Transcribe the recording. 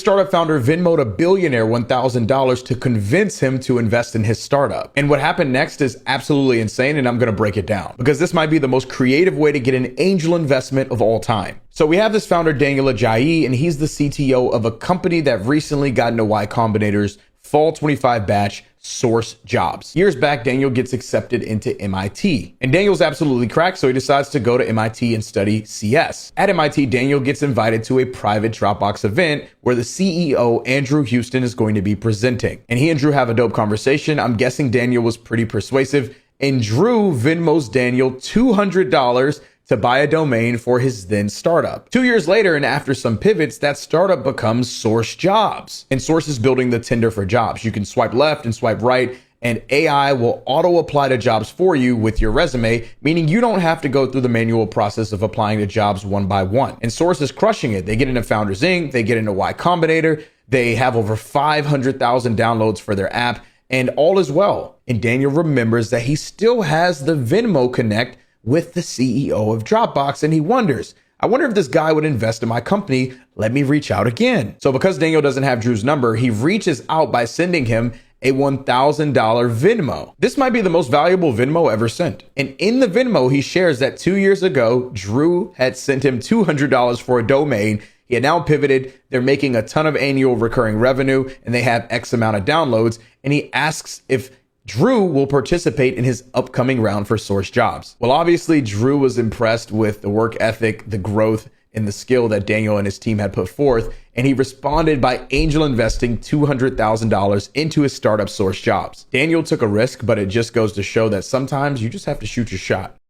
startup founder Venmoed a billionaire $1,000 to convince him to invest in his startup. And what happened next is absolutely insane, and I'm going to break it down because this might be the most creative way to get an angel investment of all time. So we have this founder, Daniel Ajayi, and he's the CTO of a company that recently got into Y Combinator's Fall 25 batch source jobs. Years back, Daniel gets accepted into MIT. And Daniel's absolutely cracked, so he decides to go to MIT and study CS. At MIT, Daniel gets invited to a private Dropbox event where the CEO, Andrew Houston, is going to be presenting. And he and Drew have a dope conversation. I'm guessing Daniel was pretty persuasive, and Drew Venmos Daniel $200 to buy a domain for his then startup. 2 years later, and after some pivots, that startup becomes Source Jobs. And Source is building the Tinder for jobs. You can swipe left and swipe right, and AI will auto apply to jobs for you with your resume, meaning you don't have to go through the manual process of applying to jobs one by one. And Source is crushing it. They get into Founders Inc., they get into Y Combinator, they have over 500,000 downloads for their app, and all is well. And Daniel remembers that he still has the Venmo Connect with the CEO of Dropbox, and he wonders, I wonder if this guy would invest in my company. Let me reach out again. So because Daniel doesn't have Drew's number, he reaches out by sending him a $1,000 Venmo. This might be the most valuable Venmo ever sent. And in the Venmo, he shares that 2 years ago, Drew had sent him $200 for a domain. He had now pivoted. They're making a ton of annual recurring revenue, and they have X amount of downloads. And he asks if Drew will participate in his upcoming round for Source Jobs. Well, obviously, Drew was impressed with the work ethic, the growth, and the skill that Daniel and his team had put forth, and he responded by angel investing $200,000 into his startup Source Jobs. Daniel took a risk, but it just goes to show that sometimes you just have to shoot your shot.